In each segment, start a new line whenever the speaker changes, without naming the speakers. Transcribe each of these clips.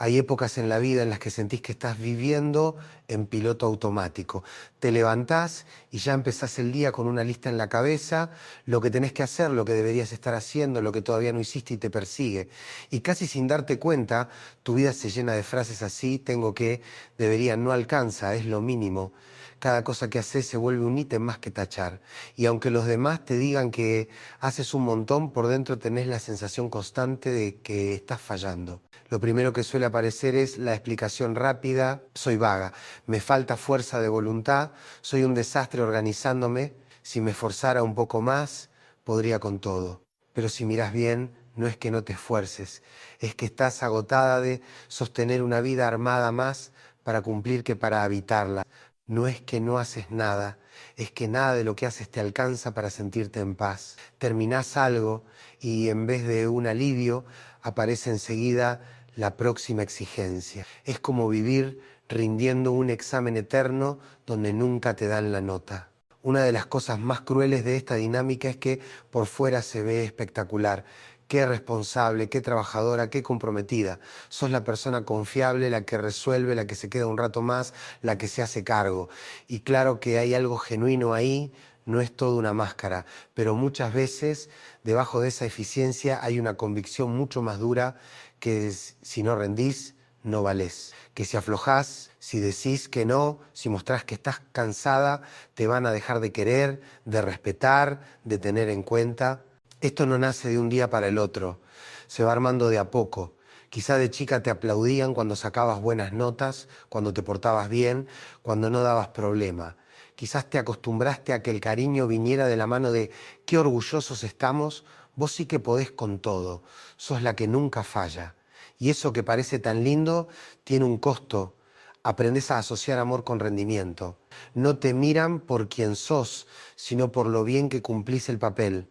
Hay épocas en la vida en las que sentís que estás viviendo en piloto automático. Te levantás y ya empezás el día con una lista en la cabeza, lo que tenés que hacer, lo que deberías estar haciendo, lo que todavía no hiciste y te persigue. Y casi sin darte cuenta, tu vida se llena de frases así: tengo que, debería, no alcanza, es lo mínimo. Cada cosa que haces se vuelve un ítem más que tachar. Y aunque los demás te digan que haces un montón, por dentro tenés la sensación constante de que estás fallando. Lo primero que suele aparecer es la explicación rápida: soy vaga, me falta fuerza de voluntad, soy un desastre organizándome, si me esforzara un poco más, podría con todo. Pero si miras bien, no es que no te esfuerces, es que estás agotada de sostener una vida armada más para cumplir que para habitarla. No es que no haces nada, es que nada de lo que haces te alcanza para sentirte en paz. Terminás algo y en vez de un alivio, aparece enseguida la próxima exigencia. Es como vivir rindiendo un examen eterno donde nunca te dan la nota. Una de las cosas más crueles de esta dinámica es que por fuera se ve espectacular. Qué responsable, qué trabajadora, qué comprometida. Sos la persona confiable, la que resuelve, la que se queda un rato más, la que se hace cargo. Y claro que hay algo genuino ahí, no es todo una máscara, pero muchas veces debajo de esa eficiencia hay una convicción mucho más dura que si no rendís, no valés. Que si aflojás, si decís que no, si mostrás que estás cansada, te van a dejar de querer, de respetar, de tener en cuenta. Esto no nace de un día para el otro, se va armando de a poco. Quizá de chica te aplaudían cuando sacabas buenas notas, cuando te portabas bien, cuando no dabas problema. Quizás te acostumbraste a que el cariño viniera de la mano de qué orgullosos estamos, vos sí que podés con todo, sos la que nunca falla. Y eso que parece tan lindo tiene un costo. Aprendés a asociar amor con rendimiento. No te miran por quien sos, sino por lo bien que cumplís el papel.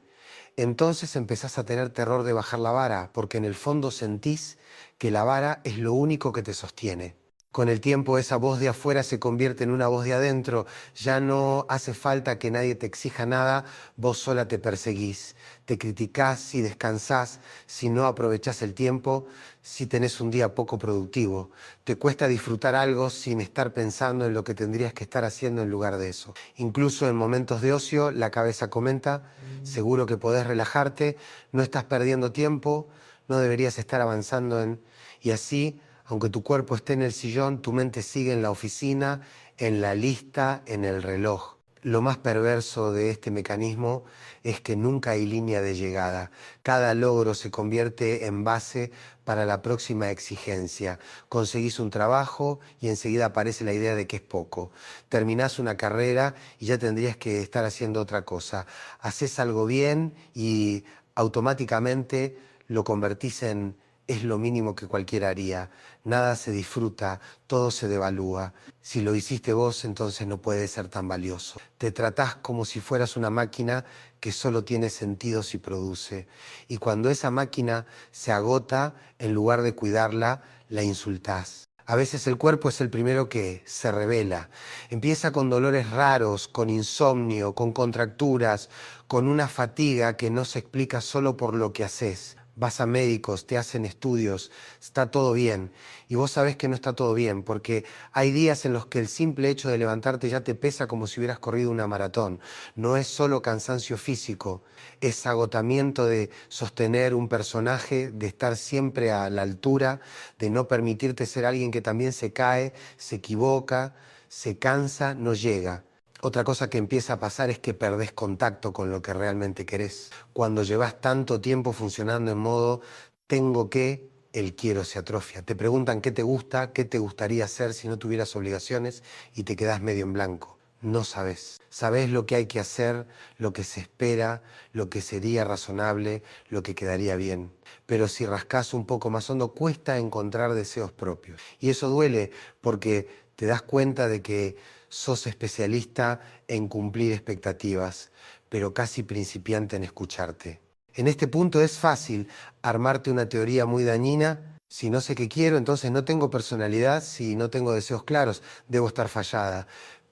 Entonces empezás a tener terror de bajar la vara, porque en el fondo sentís que la vara es lo único que te sostiene. Con el tiempo esa voz de afuera se convierte en una voz de adentro. Ya no hace falta que nadie te exija nada, vos sola te perseguís. Te criticás si descansás, si no aprovechás el tiempo, si tenés un día poco productivo. Te cuesta disfrutar algo sin estar pensando en lo que tendrías que estar haciendo en lugar de eso. Incluso en momentos de ocio, la cabeza comenta: seguro que podés relajarte, no estás perdiendo tiempo, no deberías estar avanzando en... Y así, aunque tu cuerpo esté en el sillón, tu mente sigue en la oficina, en la lista, en el reloj. Lo más perverso de este mecanismo es que nunca hay línea de llegada. Cada logro se convierte en base para la próxima exigencia. Conseguís un trabajo y enseguida aparece la idea de que es poco. Terminás una carrera y ya tendrías que estar haciendo otra cosa. Haces algo bien y automáticamente lo convertís en es lo mínimo que cualquiera haría. Nada se disfruta, todo se devalúa. Si lo hiciste vos, entonces no puede ser tan valioso. Te tratás como si fueras una máquina que solo tiene sentido si produce. Y cuando esa máquina se agota, en lugar de cuidarla, la insultás. A veces el cuerpo es el primero que se revela. Empieza con dolores raros, con insomnio, con contracturas, con una fatiga que no se explica solo por lo que haces. Vas a médicos, te hacen estudios, está todo bien. Y vos sabés que no está todo bien, porque hay días en los que el simple hecho de levantarte ya te pesa como si hubieras corrido una maratón. No es solo cansancio físico, es agotamiento de sostener un personaje, de estar siempre a la altura, de no permitirte ser alguien que también se cae, se equivoca, se cansa, no llega. Otra cosa que empieza a pasar es que perdés contacto con lo que realmente querés. Cuando llevas tanto tiempo funcionando en modo tengo que, el quiero se atrofia. Te preguntan qué te gusta, qué te gustaría hacer si no tuvieras obligaciones y te quedás medio en blanco. No sabés. Sabés lo que hay que hacer, lo que se espera, lo que sería razonable, lo que quedaría bien. Pero si rascás un poco más hondo, cuesta encontrar deseos propios. Y eso duele porque te das cuenta de que sos especialista en cumplir expectativas, pero casi principiante en escucharte. En este punto es fácil armarte una teoría muy dañina. Si no sé qué quiero, entonces no tengo personalidad. Si no tengo deseos claros, debo estar fallada.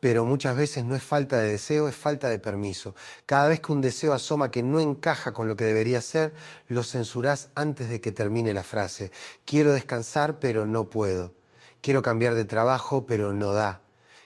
pero muchas veces no es falta de deseo, es falta de permiso. Cada vez que un deseo asoma que no encaja con lo que debería ser, lo censurás antes de que termine la frase. Quiero descansar, pero no puedo. Quiero cambiar de trabajo, pero no da.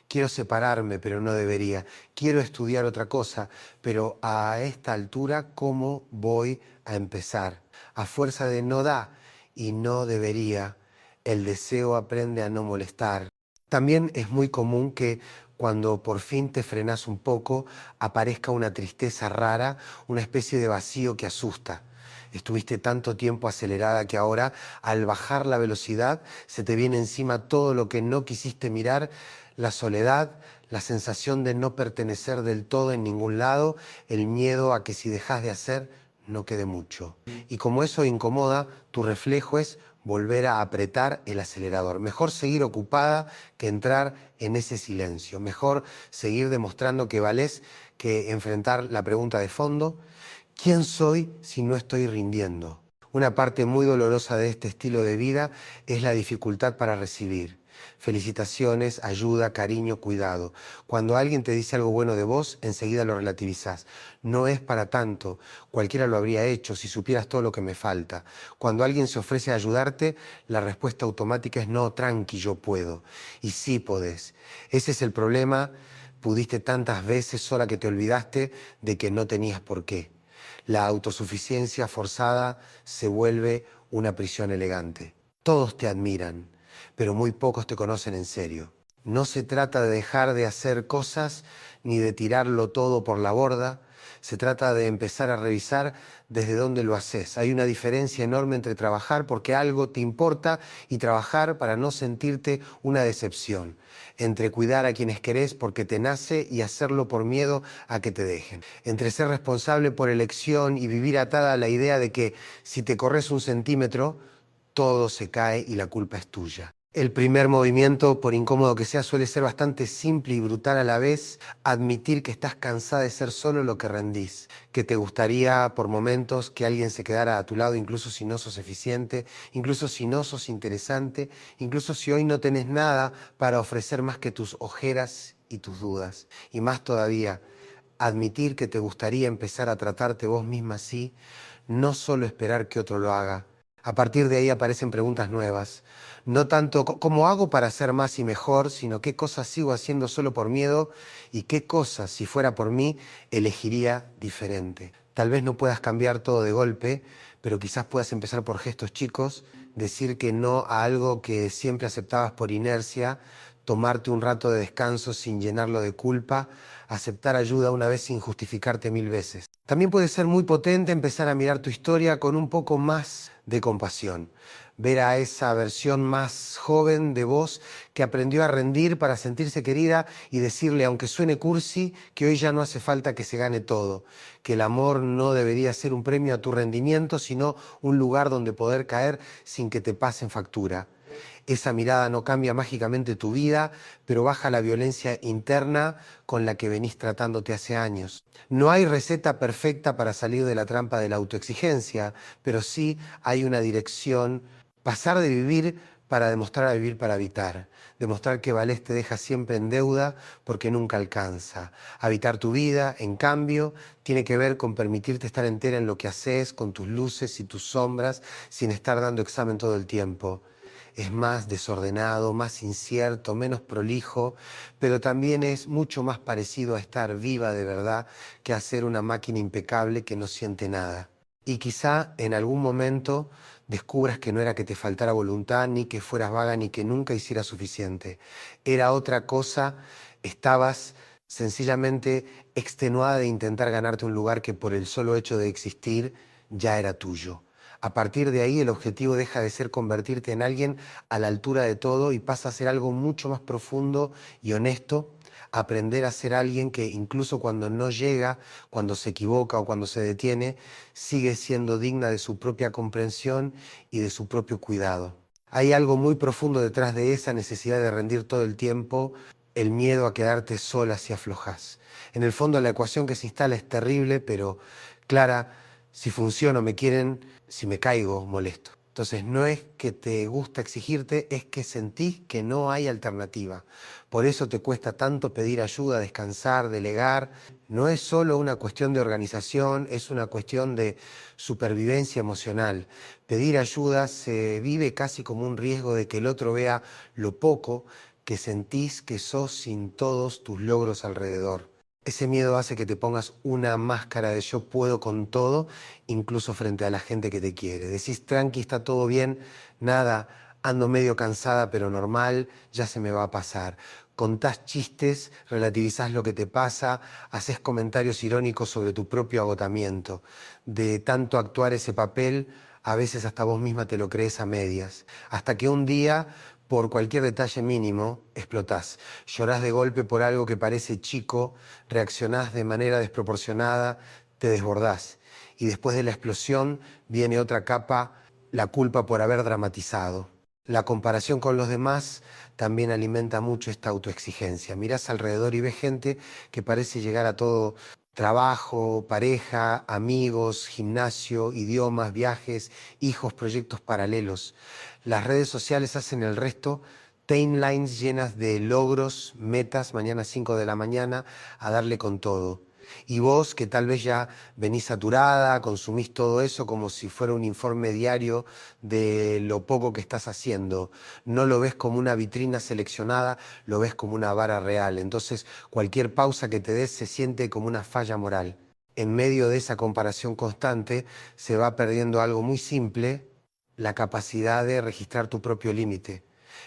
Quiero separarme, pero no debería. Quiero estudiar otra cosa, pero a esta altura, ¿cómo voy a empezar? A fuerza de no da y no debería, el deseo aprende a no molestar. También es muy común que cuando por fin te frenás un poco, aparezca una tristeza rara, una especie de vacío que asusta. Estuviste tanto tiempo acelerada que ahora, al bajar la velocidad, se te viene encima todo lo que no quisiste mirar, la soledad, la sensación de no pertenecer del todo en ningún lado, el miedo a que si dejas de hacer, no quede mucho. Y como eso incomoda, tu reflejo es volver a apretar el acelerador. Mejor seguir ocupada que entrar en ese silencio. Mejor seguir demostrando que valés que enfrentar la pregunta de fondo: ¿quién soy si no estoy rindiendo? Una parte muy dolorosa de este estilo de vida es la dificultad para recibir. Felicitaciones, ayuda, cariño, cuidado. Cuando alguien te dice algo bueno de vos, enseguida lo relativizás. No es para tanto, cualquiera lo habría hecho si supieras todo lo que me falta. Cuando alguien se ofrece a ayudarte, la respuesta automática es no, tranqui, yo puedo. Y sí podés. Ese es el problema. Pudiste tantas veces sola que te olvidaste de que no tenías por qué. La autosuficiencia forzada se vuelve una prisión elegante. Todos te admiran, pero muy pocos te conocen en serio. No se trata de dejar de hacer cosas ni de tirarlo todo por la borda. Se trata de empezar a revisar desde dónde lo haces. Hay una diferencia enorme entre trabajar porque algo te importa y trabajar para no sentirte una decepción. Entre cuidar a quienes querés porque te nace y hacerlo por miedo a que te dejen. Entre ser responsable por elección y vivir atada a la idea de que si te corres un centímetro, todo se cae y la culpa es tuya. El primer movimiento, por incómodo que sea, suele ser bastante simple y brutal a la vez: admitir que estás cansada de ser solo lo que rendís, que te gustaría por momentos que alguien se quedara a tu lado, incluso si no sos eficiente, incluso si no sos interesante, incluso si hoy no tenés nada para ofrecer más que tus ojeras y tus dudas. Y más todavía, admitir que te gustaría empezar a tratarte vos misma así, no solo esperar que otro lo haga. A partir de ahí aparecen preguntas nuevas. No tanto cómo hago para ser más y mejor, sino qué cosas sigo haciendo solo por miedo y qué cosas, si fuera por mí, elegiría diferente. Tal vez no puedas cambiar todo de golpe, pero quizás puedas empezar por gestos chicos, decir que no a algo que siempre aceptabas por inercia, tomarte un rato de descanso sin llenarlo de culpa, aceptar ayuda una vez sin justificarte 1000 veces. También puede ser muy potente empezar a mirar tu historia con un poco más de compasión. Ver a esa versión más joven de vos que aprendió a rendir para sentirse querida y decirle, aunque suene cursi, que hoy ya no hace falta que se gane todo, que el amor no debería ser un premio a tu rendimiento, sino un lugar donde poder caer sin que te pasen factura. Esa mirada no cambia mágicamente tu vida, pero baja la violencia interna con la que venís tratándote hace años. No hay receta perfecta para salir de la trampa de la autoexigencia, pero sí hay una dirección: pasar de vivir para demostrar a vivir para habitar. Demostrar que valés te deja siempre en deuda porque nunca alcanza. Habitar tu vida, en cambio, tiene que ver con permitirte estar entera en lo que haces, con tus luces y tus sombras, sin estar dando examen todo el tiempo. Es más desordenado, más incierto, menos prolijo, pero también es mucho más parecido a estar viva de verdad que a ser una máquina impecable que no siente nada. Y quizá en algún momento descubras que no era que te faltara voluntad, ni que fueras vaga, ni que nunca hicieras suficiente. Era otra cosa, estabas sencillamente extenuada de intentar ganarte un lugar que por el solo hecho de existir ya era tuyo. A partir de ahí el objetivo deja de ser convertirte en alguien a la altura de todo y pasa a ser algo mucho más profundo y honesto: aprender a ser alguien que incluso cuando no llega, cuando se equivoca o cuando se detiene, sigue siendo digna de su propia comprensión y de su propio cuidado. Hay algo muy profundo detrás de esa necesidad de rendir todo el tiempo: el miedo a quedarte sola si aflojas. En el fondo la ecuación que se instala es terrible, pero clara: si funciono me quieren, si me caigo molesto. Entonces no es que te gusta exigirte, es que sentís que no hay alternativa. Por eso te cuesta tanto pedir ayuda, descansar, delegar. No es solo una cuestión de organización, es una cuestión de supervivencia emocional. Pedir ayuda se vive casi como un riesgo de que el otro vea lo poco que sentís que sos sin todos tus logros alrededor. Ese miedo hace que te pongas una máscara de yo puedo con todo, incluso frente a la gente que te quiere. Decís, tranqui, está todo bien, nada, ando medio cansada, pero normal, ya se me va a pasar. Contás chistes, relativizás lo que te pasa, haces comentarios irónicos sobre tu propio agotamiento. De tanto actuar ese papel, a veces hasta vos misma te lo crees a medias. Hasta que un día, por cualquier detalle mínimo, explotás. Llorás de golpe por algo que parece chico, reaccionás de manera desproporcionada, te desbordás. Y después de la explosión viene otra capa, la culpa por haber dramatizado. La comparación con los demás también alimenta mucho esta autoexigencia. Mirás alrededor y ves gente que parece llegar a todo: trabajo, pareja, amigos, gimnasio, idiomas, viajes, hijos, proyectos paralelos. Las redes sociales hacen el resto, timelines llenas de logros, metas, mañana 5 de la mañana, a darle con todo. Y vos, que tal vez ya venís saturada, consumís todo eso como si fuera un informe diario de lo poco que estás haciendo. No lo ves como una vitrina seleccionada, lo ves como una vara real. Entonces, cualquier pausa que te des se siente como una falla moral. En medio de esa comparación constante, se va perdiendo algo muy simple: la capacidad de registrar tu propio límite.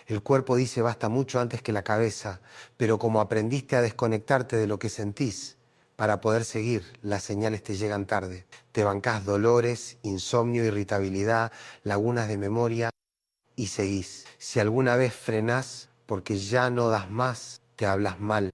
El cuerpo dice basta mucho antes que la cabeza, pero como aprendiste a desconectarte de lo que sentís para poder seguir, las señales te llegan tarde. Te bancás dolores, insomnio, irritabilidad, lagunas de memoria y seguís. Si alguna vez frenás porque ya no das más, te hablas mal.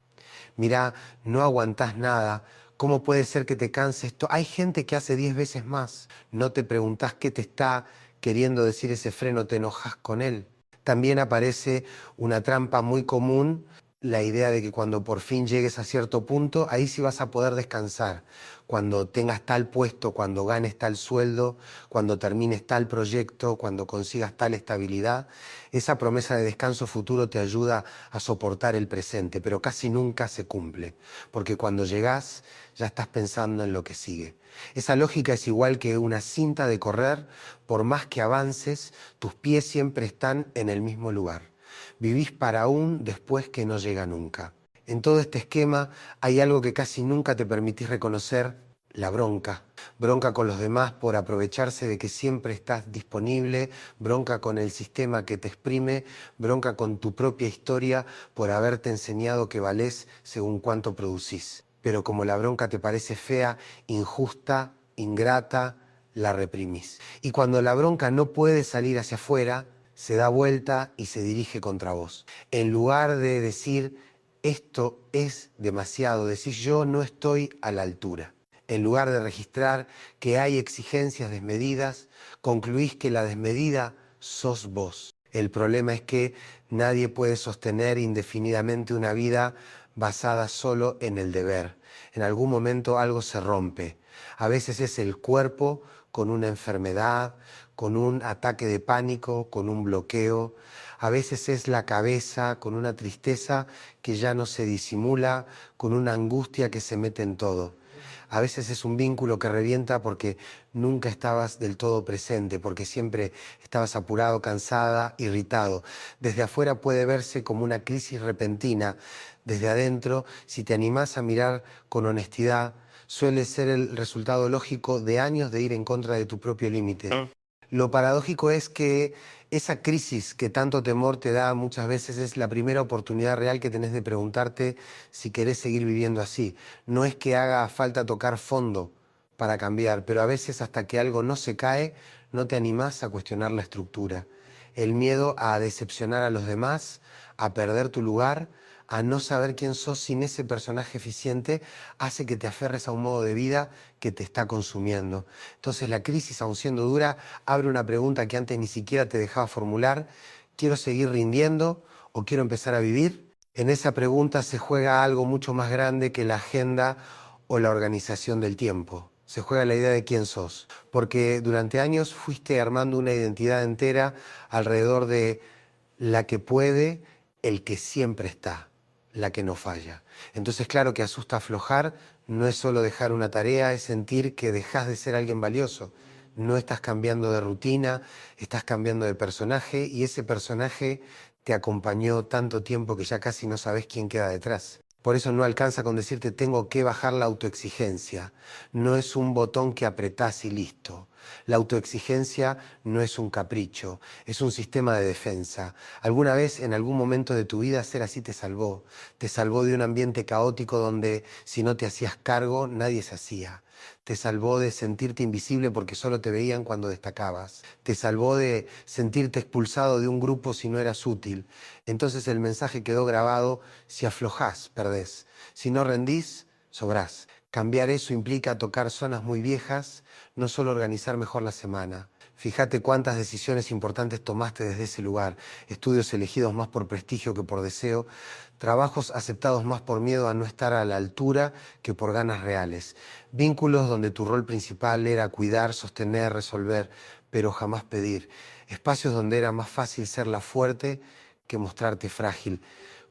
Mirá, no aguantás nada. ¿Cómo puede ser que te canse esto? Hay gente que hace 10 veces más. No te preguntás qué te está queriendo decir ese freno, te enojas con él. También aparece una trampa muy común, la idea de que cuando por fin llegues a cierto punto, ahí sí vas a poder descansar. Cuando tengas tal puesto, cuando ganes tal sueldo, cuando termines tal proyecto, cuando consigas tal estabilidad, esa promesa de descanso futuro te ayuda a soportar el presente, pero casi nunca se cumple, porque cuando llegás ya estás pensando en lo que sigue. Esa lógica es igual que una cinta de correr: por más que avances, tus pies siempre están en el mismo lugar. Vivís para un después que no llega nunca. En todo este esquema hay algo que casi nunca te permitís reconocer: la bronca. Bronca con los demás por aprovecharse de que siempre estás disponible, bronca con el sistema que te exprime, bronca con tu propia historia por haberte enseñado que valés según cuánto producís. Pero como la bronca te parece fea, injusta, ingrata, la reprimís. Y cuando la bronca no puede salir hacia afuera, se da vuelta y se dirige contra vos. En lugar de decir esto es demasiado, decís yo no estoy a la altura. En lugar de registrar que hay exigencias desmedidas, concluís que la desmedida sos vos. El problema es que nadie puede sostener indefinidamente una vida basada solo en el deber. En algún momento algo se rompe. A veces es el cuerpo con una enfermedad, con un ataque de pánico, con un bloqueo. A veces es la cabeza con una tristeza que ya no se disimula, con una angustia que se mete en todo. A veces es un vínculo que revienta porque nunca estabas del todo presente, porque siempre estabas apurado, cansada, irritado. Desde afuera puede verse como una crisis repentina. Desde adentro, si te animás a mirar con honestidad, suele ser el resultado lógico de años de ir en contra de tu propio límite. Lo paradójico es que esa crisis que tanto temor te da muchas veces es la primera oportunidad real que tenés de preguntarte si querés seguir viviendo así. No es que haga falta tocar fondo para cambiar, pero a veces hasta que algo no se cae, no te animás a cuestionar la estructura. El miedo a decepcionar a los demás, a perder tu lugar, a no saber quién sos sin ese personaje eficiente, hace que te aferres a un modo de vida que te está consumiendo. Entonces la crisis, aun siendo dura, abre una pregunta que antes ni siquiera te dejaba formular: ¿quiero seguir rindiendo o quiero empezar a vivir? En esa pregunta se juega algo mucho más grande que la agenda o la organización del tiempo. Se juega la idea de quién sos, porque durante años fuiste armando una identidad entera alrededor de la que puede, el que siempre está, la que no falla. Entonces, claro que asusta aflojar, no es solo dejar una tarea, es sentir que dejas de ser alguien valioso. No estás cambiando de rutina, estás cambiando de personaje y ese personaje te acompañó tanto tiempo que ya casi no sabes quién queda detrás. Por eso no alcanza con decirte tengo que bajar la autoexigencia. No es un botón que apretás y listo. La autoexigencia no es un capricho, es un sistema de defensa. Alguna vez, en algún momento de tu vida, ser así te salvó. Te salvó de un ambiente caótico donde si no te hacías cargo, nadie se hacía. Te salvó de sentirte invisible porque solo te veían cuando destacabas. Te salvó de sentirte expulsado de un grupo si no eras útil. Entonces el mensaje quedó grabado: si aflojás, perdés. Si no rendís, sobrás. Cambiar eso implica tocar zonas muy viejas, no solo organizar mejor la semana. Fíjate cuántas decisiones importantes tomaste desde ese lugar, estudios elegidos más por prestigio que por deseo, trabajos aceptados más por miedo a no estar a la altura que por ganas reales, vínculos donde tu rol principal era cuidar, sostener, resolver, pero jamás pedir, espacios donde era más fácil ser la fuerte que mostrarte frágil.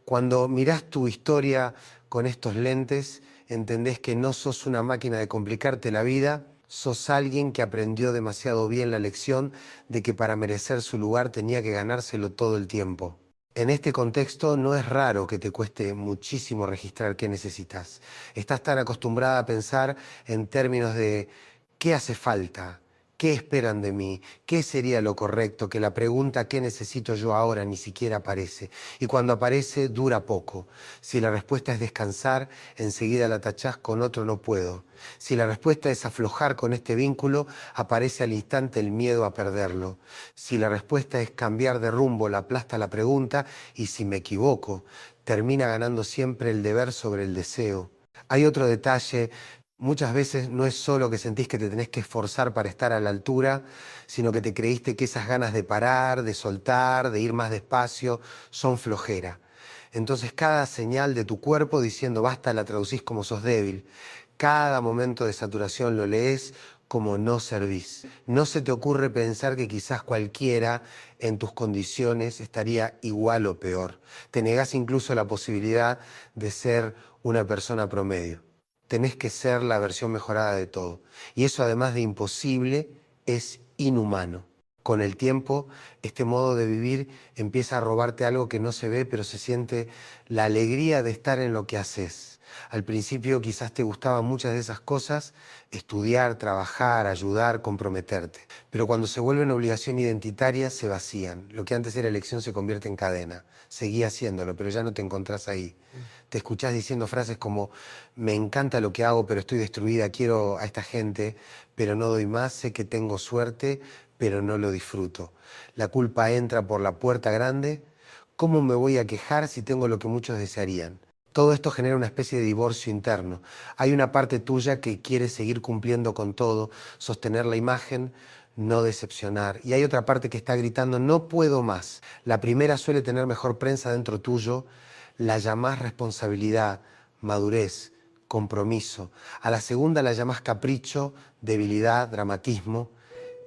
Cuando mirás tu historia con estos lentes, entendés que no sos una máquina de complicarte la vida, sos alguien que aprendió demasiado bien la lección de que para merecer su lugar tenía que ganárselo todo el tiempo. En este contexto no es raro que te cueste muchísimo registrar qué necesitas. Estás tan acostumbrada a pensar en términos de ¿qué hace falta? ¿Qué esperan de mí? ¿Qué sería lo correcto? Que la pregunta ¿qué necesito yo ahora? Ni siquiera aparece. Y cuando aparece, dura poco. Si la respuesta es descansar, enseguida la tachás con otro no puedo. Si la respuesta es aflojar con este vínculo, aparece al instante el miedo a perderlo. Si la respuesta es cambiar de rumbo, la aplasta la pregunta y si me equivoco, termina ganando siempre el deber sobre el deseo. Hay otro detalle. Muchas veces no es solo que sentís que te tenés que esforzar para estar a la altura, sino que te creíste que esas ganas de parar, de soltar, de ir más despacio, son flojera. Entonces cada señal de tu cuerpo diciendo basta la traducís como sos débil. Cada momento de saturación lo lees como no servís. No se te ocurre pensar que quizás cualquiera en tus condiciones estaría igual o peor. Te negás incluso la posibilidad de ser una persona promedio. Tenés que ser la versión mejorada de todo. Y eso, además de imposible, es inhumano. Con el tiempo, este modo de vivir empieza a robarte algo que no se ve, pero se siente la alegría de estar en lo que haces. Al principio quizás te gustaban muchas de esas cosas, estudiar, trabajar, ayudar, comprometerte. Pero cuando se vuelven obligación identitaria, se vacían. Lo que antes era elección se convierte en cadena. Seguí haciéndolo, pero ya no te encontrás ahí. Te escuchás diciendo frases como me encanta lo que hago, pero estoy destruida, quiero a esta gente, pero no doy más, sé que tengo suerte, pero no lo disfruto. La culpa entra por la puerta grande. ¿Cómo me voy a quejar si tengo lo que muchos desearían? Todo esto genera una especie de divorcio interno. Hay una parte tuya que quiere seguir cumpliendo con todo, sostener la imagen, no decepcionar. Y hay otra parte que está gritando, no puedo más. La primera suele tener mejor prensa dentro tuyo, la llamás responsabilidad, madurez, compromiso. A la segunda la llamás capricho, debilidad, dramatismo.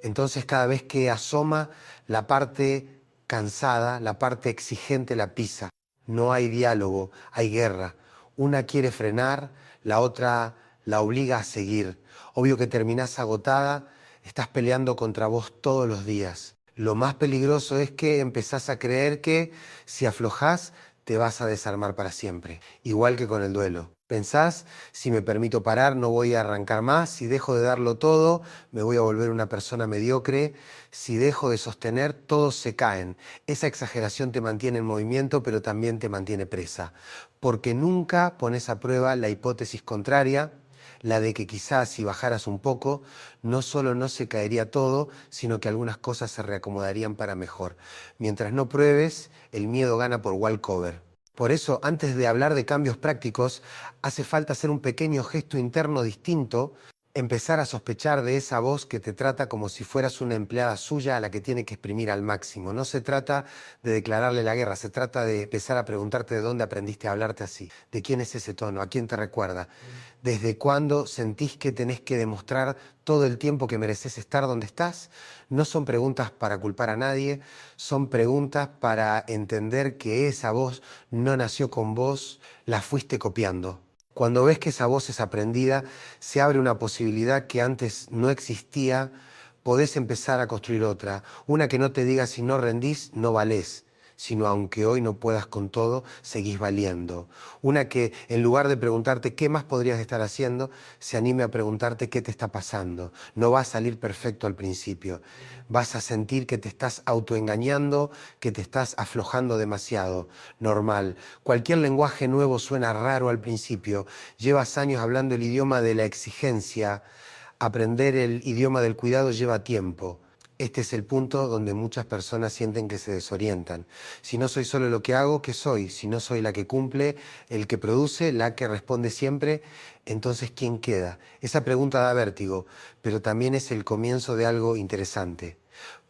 Entonces cada vez que asoma la parte cansada, la parte exigente la pisa. No hay diálogo, hay guerra. Una quiere frenar, la otra la obliga a seguir. Obvio que terminás agotada, estás peleando contra vos todos los días. Lo más peligroso es que empezás a creer que si aflojás te vas a desarmar para siempre, igual que con el duelo. Pensás, si me permito parar, no voy a arrancar más, si dejo de darlo todo, me voy a volver una persona mediocre, si dejo de sostener, todos se caen. Esa exageración te mantiene en movimiento, pero también te mantiene presa, porque nunca pones a prueba la hipótesis contraria, la de que quizás si bajaras un poco, no solo no se caería todo, sino que algunas cosas se reacomodarían para mejor. Mientras no pruebes, el miedo gana por walkover. Por eso, antes de hablar de cambios prácticos, hace falta hacer un pequeño gesto interno distinto empezar a sospechar de esa voz que te trata como si fueras una empleada suya a la que tiene que exprimir al máximo. No se trata de declararle la guerra, se trata de empezar a preguntarte de dónde aprendiste a hablarte así, de quién es ese tono, a quién te recuerda, desde cuándo sentís que tenés que demostrar todo el tiempo que mereces estar donde estás. No son preguntas para culpar a nadie, son preguntas para entender que esa voz no nació con vos, la fuiste copiando. Cuando ves que esa voz es aprendida, se abre una posibilidad que antes no existía, podés empezar a construir otra. Una que no te diga si no rendís, no valés, sino aunque hoy no puedas con todo, seguís valiendo. Una que en lugar de preguntarte qué más podrías estar haciendo, se anime a preguntarte qué te está pasando. No va a salir perfecto al principio. Vas a sentir que te estás autoengañando, que te estás aflojando demasiado. Normal. Cualquier lenguaje nuevo suena raro al principio. Llevas años hablando el idioma de la exigencia. Aprender el idioma del cuidado lleva tiempo. Este es el punto donde muchas personas sienten que se desorientan. Si no soy solo lo que hago, ¿qué soy? Si no soy la que cumple, el que produce, la que responde siempre, entonces ¿quién queda? Esa pregunta da vértigo, pero también es el comienzo de algo interesante,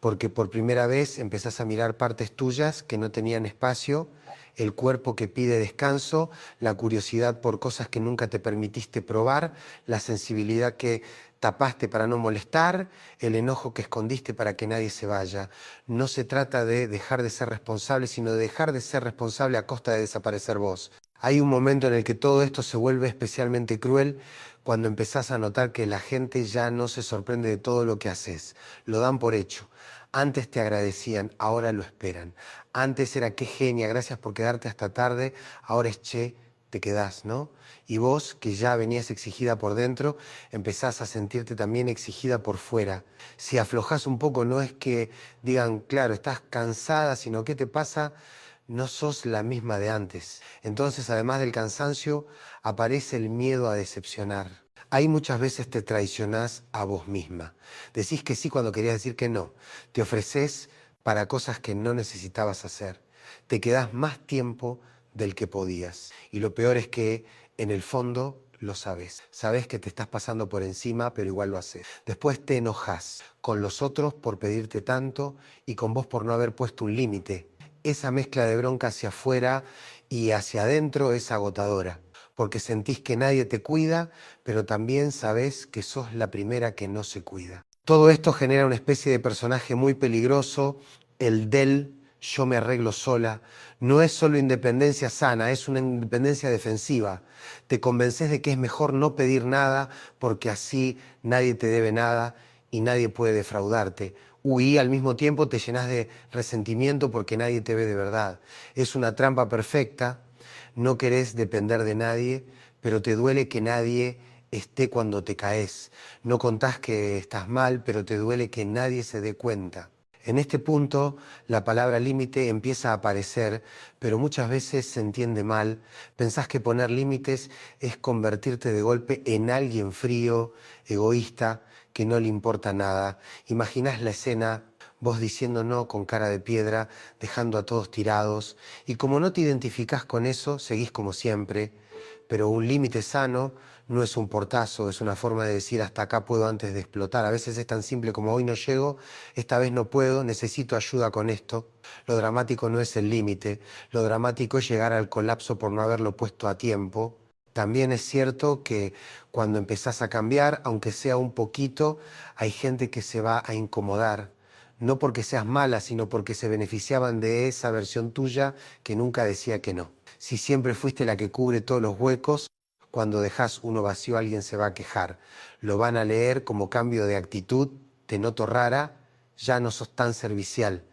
porque por primera vez empezás a mirar partes tuyas que no tenían espacio, el cuerpo que pide descanso, la curiosidad por cosas que nunca te permitiste probar, la sensibilidad que tapaste para no molestar, el enojo que escondiste para que nadie se vaya. No se trata de dejar de ser responsable, sino de dejar de ser responsable a costa de desaparecer vos. Hay un momento en el que todo esto se vuelve especialmente cruel cuando empezás a notar que la gente ya no se sorprende de todo lo que haces. Lo dan por hecho. Antes te agradecían, ahora lo esperan. Antes era qué genia, gracias por quedarte hasta tarde, ahora es che, te quedás, ¿no? Y vos, que ya venías exigida por dentro, empezás a sentirte también exigida por fuera. Si aflojás un poco, no es que digan, claro, estás cansada, sino ¿qué te pasa? No sos la misma de antes. Entonces, además del cansancio, aparece el miedo a decepcionar. Ahí muchas veces te traicionás a vos misma. Decís que sí cuando querías decir que no. Te ofreces para cosas que no necesitabas hacer. Te quedás más tiempo del que podías. Y lo peor es que, en el fondo, lo sabes. Sabes que te estás pasando por encima, pero igual lo haces. Después te enojas con los otros por pedirte tanto y con vos por no haber puesto un límite. Esa mezcla de bronca hacia afuera y hacia adentro es agotadora, porque sentís que nadie te cuida, pero también sabés que sos la primera que no se cuida. Todo esto genera una especie de personaje muy peligroso, el del yo me arreglo sola. No es solo independencia sana, es una independencia defensiva. Te convences de que es mejor no pedir nada porque así nadie te debe nada y nadie puede defraudarte. Y al mismo tiempo te llenas de resentimiento porque nadie te ve de verdad. Es una trampa perfecta. No querés depender de nadie, pero te duele que nadie esté cuando te caes. No contás que estás mal, pero te duele que nadie se dé cuenta. En este punto, la palabra límite empieza a aparecer, pero muchas veces se entiende mal. Pensás que poner límites es convertirte de golpe en alguien frío, egoísta, que no le importa nada. Imaginás la escena, vos diciendo no con cara de piedra, dejando a todos tirados, y como no te identificás con eso, seguís como siempre. Pero un límite sano no es un portazo, es una forma de decir hasta acá puedo antes de explotar. A veces es tan simple como hoy no llego, esta vez no puedo, necesito ayuda con esto. Lo dramático no es el límite, lo dramático es llegar al colapso por no haberlo puesto a tiempo. También es cierto que cuando empezás a cambiar, aunque sea un poquito, hay gente que se va a incomodar. No porque seas mala, sino porque se beneficiaban de esa versión tuya que nunca decía que no. Si siempre fuiste la que cubre todos los huecos, cuando dejas uno vacío alguien se va a quejar. Lo van a leer como cambio de actitud, te noto rara, ya no sos tan servicial.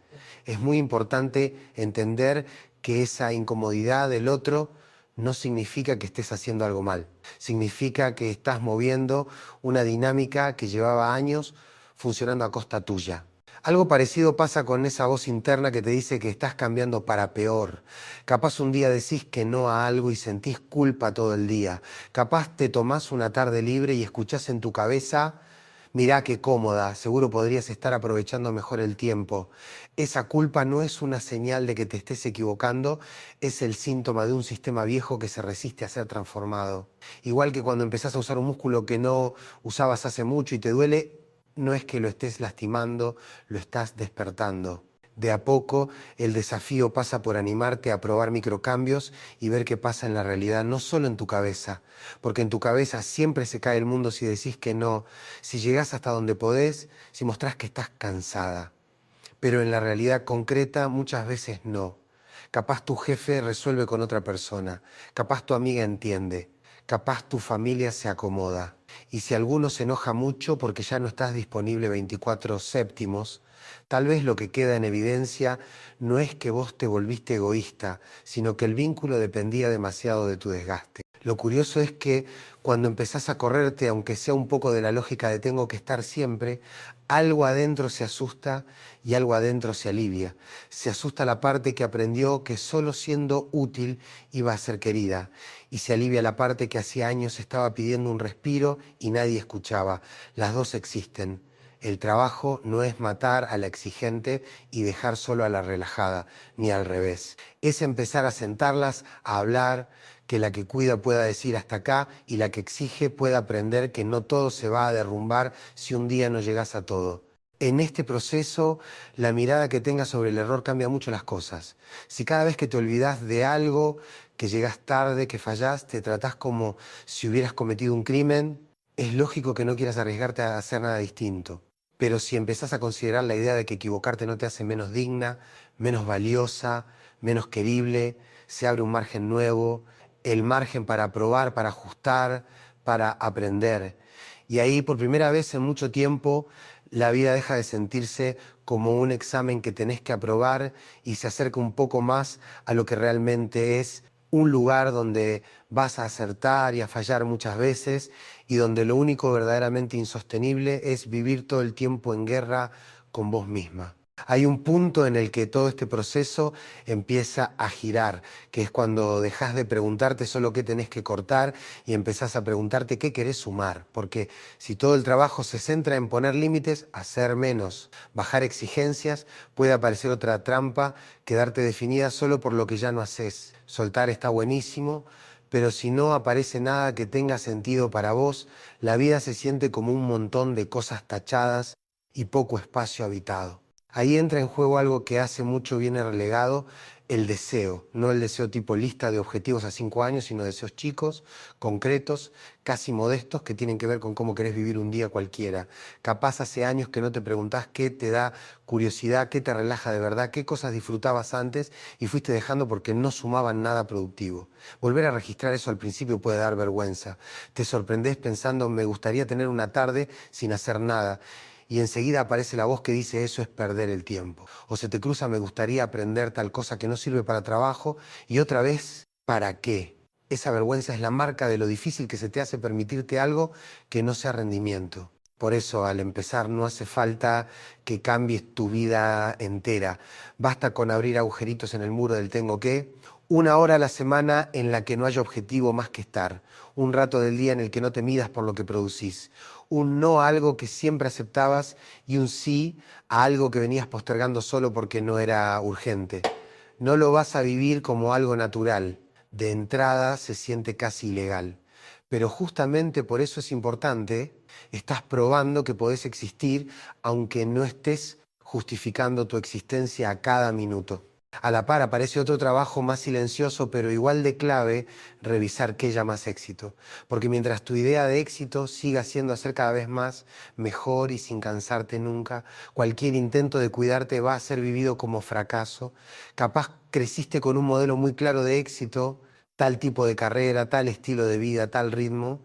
Es muy importante entender que esa incomodidad del otro no significa que estés haciendo algo mal. Significa que estás moviendo una dinámica que llevaba años funcionando a costa tuya. Algo parecido pasa con esa voz interna que te dice que estás cambiando para peor. Capaz un día decís que no a algo y sentís culpa todo el día. Capaz te tomás una tarde libre y escuchás en tu cabeza, Mirá qué cómoda, seguro podrías estar aprovechando mejor el tiempo. Esa culpa no es una señal de que te estés equivocando, es el síntoma de un sistema viejo que se resiste a ser transformado. Igual que cuando empezás a usar un músculo que no usabas hace mucho y te duele, no es que lo estés lastimando, lo estás despertando. De a poco, el desafío pasa por animarte a probar microcambios y ver qué pasa en la realidad, no solo en tu cabeza, porque en tu cabeza siempre se cae el mundo si decís que no, si llegás hasta donde podés, si mostrás que estás cansada. Pero en la realidad concreta muchas veces no. Capaz tu jefe resuelve con otra persona, capaz tu amiga entiende, capaz tu familia se acomoda. Y si alguno se enoja mucho porque ya no estás disponible 24/7, tal vez lo que queda en evidencia no es que vos te volviste egoísta, sino que el vínculo dependía demasiado de tu desgaste. Lo curioso es que cuando empezás a correrte, aunque sea un poco de la lógica de tengo que estar siempre, algo adentro se asusta y algo adentro se alivia. Se asusta la parte que aprendió que solo siendo útil iba a ser querida. Y se alivia la parte que hacía años estaba pidiendo un respiro y nadie escuchaba. Las dos existen. El trabajo no es matar a la exigente y dejar solo a la relajada, ni al revés. Es empezar a sentarlas, a hablar, que la que cuida pueda decir hasta acá y la que exige pueda aprender que no todo se va a derrumbar si un día no llegas a todo. En este proceso, la mirada que tengas sobre el error cambia mucho las cosas. Si cada vez que te olvidás de algo, que llegas tarde, que fallás, te tratás como si hubieras cometido un crimen, es lógico que no quieras arriesgarte a hacer nada distinto. Pero si empezás a considerar la idea de que equivocarte no te hace menos digna, menos valiosa, menos querible, se abre un margen nuevo, el margen para probar, para ajustar, para aprender. Y ahí por primera vez en mucho tiempo la vida deja de sentirse como un examen que tenés que aprobar y se acerca un poco más a lo que realmente es un lugar donde vas a acertar y a fallar muchas veces y donde lo único verdaderamente insostenible es vivir todo el tiempo en guerra con vos misma. Hay un punto en el que todo este proceso empieza a girar, que es cuando dejas de preguntarte solo qué tenés que cortar y empezás a preguntarte qué querés sumar. Porque si todo el trabajo se centra en poner límites, hacer menos, bajar exigencias, puede aparecer otra trampa, quedarte definida solo por lo que ya no haces. Soltar está buenísimo, pero si no aparece nada que tenga sentido para vos, la vida se siente como un montón de cosas tachadas y poco espacio habitado. Ahí entra en juego algo que hace mucho viene relegado, el deseo. No el deseo tipo lista de objetivos a 5 años, sino deseos chicos, concretos, casi modestos, que tienen que ver con cómo querés vivir un día cualquiera. Capaz hace años que no te preguntás qué te da curiosidad, qué te relaja de verdad, qué cosas disfrutabas antes y fuiste dejando porque no sumaban nada productivo. Volver a registrar eso al principio puede dar vergüenza. Te sorprendés pensando, me gustaría tener una tarde sin hacer nada. Y enseguida aparece la voz que dice eso es perder el tiempo. O se te cruza me gustaría aprender tal cosa que no sirve para trabajo y otra vez, ¿para qué? Esa vergüenza es la marca de lo difícil que se te hace permitirte algo que no sea rendimiento. Por eso al empezar no hace falta que cambies tu vida entera. Basta con abrir agujeritos en el muro del tengo que, 1 hora a la semana en la que no haya objetivo más que estar, un rato del día en el que no te midas por lo que producís, un no a algo que siempre aceptabas y un sí a algo que venías postergando solo porque no era urgente. No lo vas a vivir como algo natural. De entrada se siente casi ilegal. Pero justamente por eso es importante, estás probando que podés existir aunque no estés justificando tu existencia a cada minuto. A la par aparece otro trabajo más silencioso, pero igual de clave, revisar qué llamas éxito. Porque mientras tu idea de éxito siga siendo hacer cada vez más, mejor y sin cansarte nunca, cualquier intento de cuidarte va a ser vivido como fracaso. Capaz creciste con un modelo muy claro de éxito, tal tipo de carrera, tal estilo de vida, tal ritmo,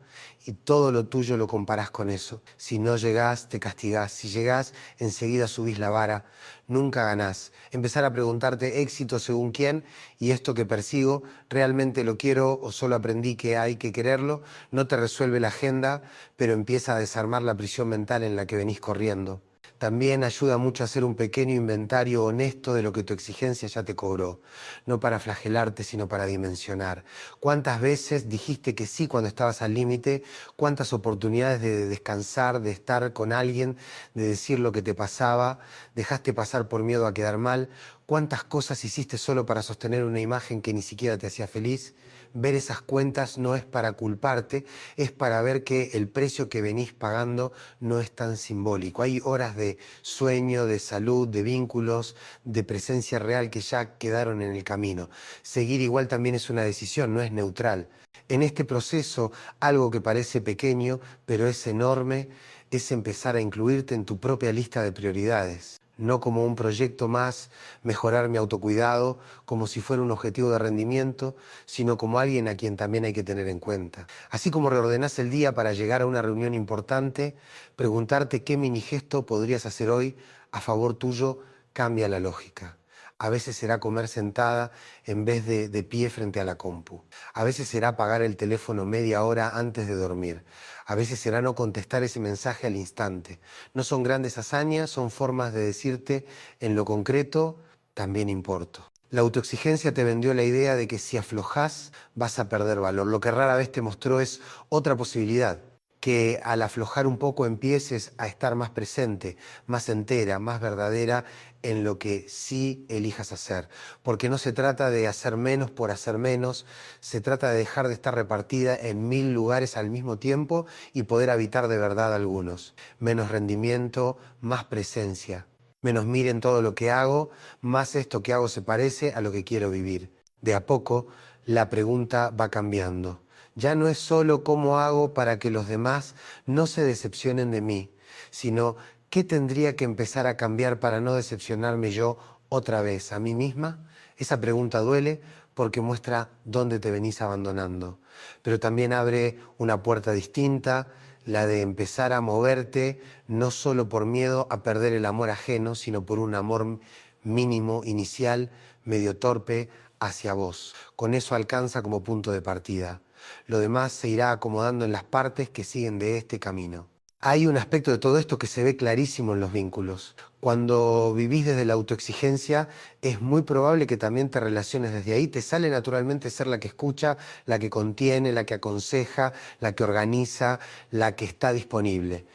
y todo lo tuyo lo comparás con eso. Si no llegás, te castigás. Si llegás, enseguida subís la vara. Nunca ganás. Empezar a preguntarte éxito según quién y esto que persigo, ¿realmente lo quiero o solo aprendí que hay que quererlo? No te resuelve la agenda, pero empieza a desarmar la prisión mental en la que venís corriendo. También ayuda mucho a hacer un pequeño inventario honesto de lo que tu exigencia ya te cobró, no para flagelarte, sino para dimensionar. ¿Cuántas veces dijiste que sí cuando estabas al límite? ¿Cuántas oportunidades de descansar, de estar con alguien, de decir lo que te pasaba, dejaste pasar por miedo a quedar mal? ¿Cuántas cosas hiciste solo para sostener una imagen que ni siquiera te hacía feliz? Ver esas cuentas no es para culparte, es para ver que el precio que venís pagando no es tan simbólico. Hay horas de sueño, de salud, de vínculos, de presencia real que ya quedaron en el camino. Seguir igual también es una decisión, no es neutral. En este proceso, algo que parece pequeño, pero es enorme, es empezar a incluirte en tu propia lista de prioridades. No como un proyecto más, mejorar mi autocuidado, como si fuera un objetivo de rendimiento, sino como alguien a quien también hay que tener en cuenta. Así como reordenás el día para llegar a una reunión importante, preguntarte qué mini gesto podrías hacer hoy a favor tuyo cambia la lógica. A veces será comer sentada en vez de pie frente a la compu. A veces será apagar el teléfono media hora antes de dormir. A veces será no contestar ese mensaje al instante. No son grandes hazañas, son formas de decirte en lo concreto, también importo. La autoexigencia te vendió la idea de que si aflojás vas a perder valor. Lo que rara vez te mostró es otra posibilidad, que al aflojar un poco empieces a estar más presente, más entera, más verdadera en lo que sí elijas hacer. Porque no se trata de hacer menos por hacer menos, se trata de dejar de estar repartida en 1000 lugares al mismo tiempo y poder habitar de verdad algunos. Menos rendimiento, más presencia. Menos miren todo lo que hago, más esto que hago se parece a lo que quiero vivir. De a poco, la pregunta va cambiando. Ya no es solo cómo hago para que los demás no se decepcionen de mí, sino qué tendría que empezar a cambiar para no decepcionarme yo otra vez a mí misma. Esa pregunta duele porque muestra dónde te venís abandonando, pero también abre una puerta distinta, la de empezar a moverte, no solo por miedo a perder el amor ajeno, sino por un amor mínimo, inicial, medio torpe, hacia vos. Con eso alcanza como punto de partida. Lo demás se irá acomodando en las partes que siguen de este camino. Hay un aspecto de todo esto que se ve clarísimo en los vínculos. Cuando vivís desde la autoexigencia, es muy probable que también te relaciones desde ahí. Te sale naturalmente ser la que escucha, la que contiene, la que aconseja, la que organiza, la que está disponible.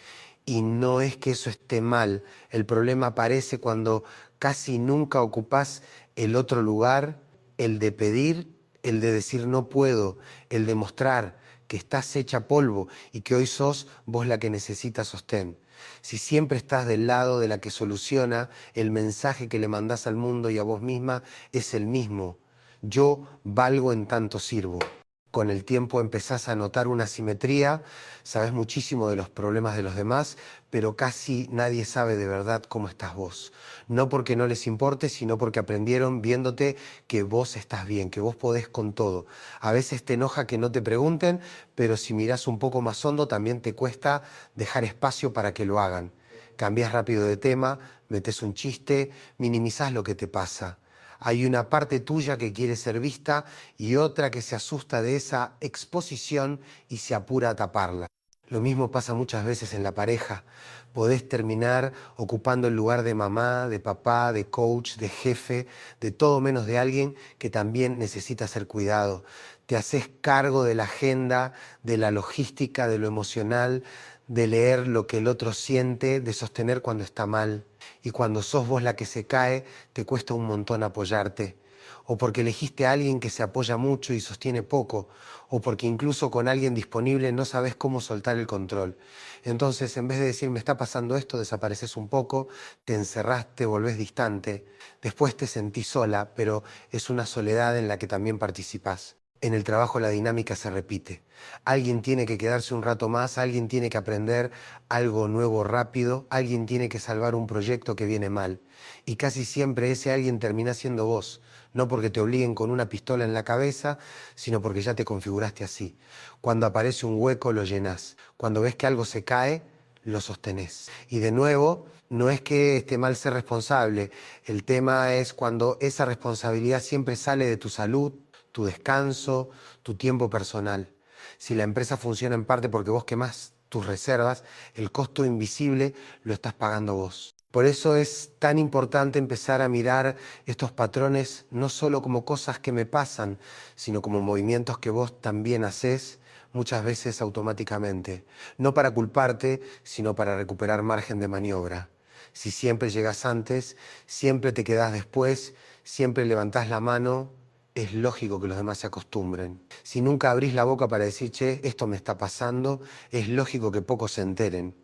Y no es que eso esté mal. El problema aparece cuando casi nunca ocupás el otro lugar, el de pedir, el de decir no puedo, el de mostrar que estás hecha polvo y que hoy sos vos la que necesita sostén. Si siempre estás del lado de la que soluciona, el mensaje que le mandás al mundo y a vos misma es el mismo. Yo valgo en tanto sirvo. Con el tiempo empezás a notar una simetría, sabes muchísimo de los problemas de los demás, pero casi nadie sabe de verdad cómo estás vos. No porque no les importe, sino porque aprendieron viéndote que vos estás bien, que vos podés con todo. A veces te enoja que no te pregunten, pero si mirás un poco más hondo también te cuesta dejar espacio para que lo hagan. Cambiás rápido de tema, metés un chiste, minimizás lo que te pasa. Hay una parte tuya que quiere ser vista y otra que se asusta de esa exposición y se apura a taparla. Lo mismo pasa muchas veces en la pareja. Podés terminar ocupando el lugar de mamá, de papá, de coach, de jefe, de todo menos de alguien que también necesita ser cuidado. Te haces cargo de la agenda, de la logística, de lo emocional, de leer lo que el otro siente, de sostener cuando está mal. Y cuando sos vos la que se cae, te cuesta un montón apoyarte. O porque elegiste a alguien que se apoya mucho y sostiene poco, o porque incluso con alguien disponible no sabes cómo soltar el control. Entonces, en vez de decir me está pasando esto, desapareces un poco, te encerrás, te volvés distante, después te sentís sola, pero es una soledad en la que también participás. En el trabajo la dinámica se repite. Alguien tiene que quedarse un rato más, alguien tiene que aprender algo nuevo rápido, alguien tiene que salvar un proyecto que viene mal. Y casi siempre ese alguien termina siendo vos, no porque te obliguen con una pistola en la cabeza, sino porque ya te configuraste así. Cuando aparece un hueco lo llenás, cuando ves que algo se cae, lo sostenés. Y de nuevo, no es que esté mal ser responsable, el tema es cuando esa responsabilidad siempre sale de tu salud, tu descanso, tu tiempo personal. Si la empresa funciona en parte porque vos quemás tus reservas, el costo invisible lo estás pagando vos. Por eso es tan importante empezar a mirar estos patrones no solo como cosas que me pasan, sino como movimientos que vos también haces muchas veces automáticamente. No para culparte, sino para recuperar margen de maniobra. Si siempre llegas antes, siempre te quedás después, siempre levantás la mano, es lógico que los demás se acostumbren. Si nunca abrís la boca para decir, che, esto me está pasando, es lógico que pocos se enteren.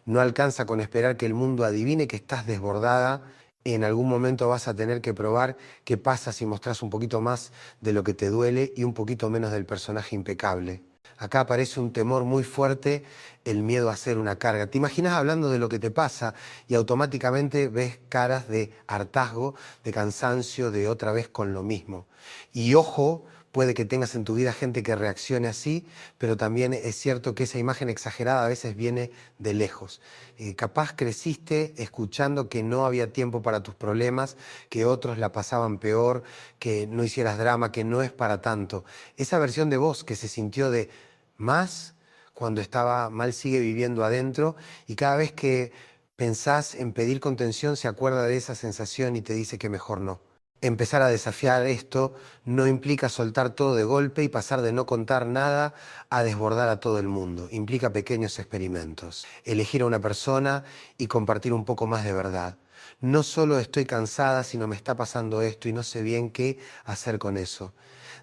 No alcanza con esperar que el mundo adivine que estás desbordada. En algún momento vas a tener que probar qué pasa si mostrás un poquito más de lo que te duele y un poquito menos del personaje impecable. Acá aparece un temor muy fuerte, el miedo a ser una carga. Te imaginas hablando de lo que te pasa y automáticamente ves caras de hartazgo, de cansancio, de otra vez con lo mismo. Y ojo, puede que tengas en tu vida gente que reaccione así, pero también es cierto que esa imagen exagerada a veces viene de lejos. Capaz creciste escuchando que no había tiempo para tus problemas, que otros la pasaban peor, que no hicieras drama, que no es para tanto. Esa versión de vos que se sintió de más cuando estaba mal sigue viviendo adentro y cada vez que pensás en pedir contención se acuerda de esa sensación y te dice que mejor no. Empezar a desafiar esto no implica soltar todo de golpe y pasar de no contar nada a desbordar a todo el mundo. Implica pequeños experimentos. Elegir a una persona y compartir un poco más de verdad. No solo estoy cansada, sino me está pasando esto y no sé bien qué hacer con eso.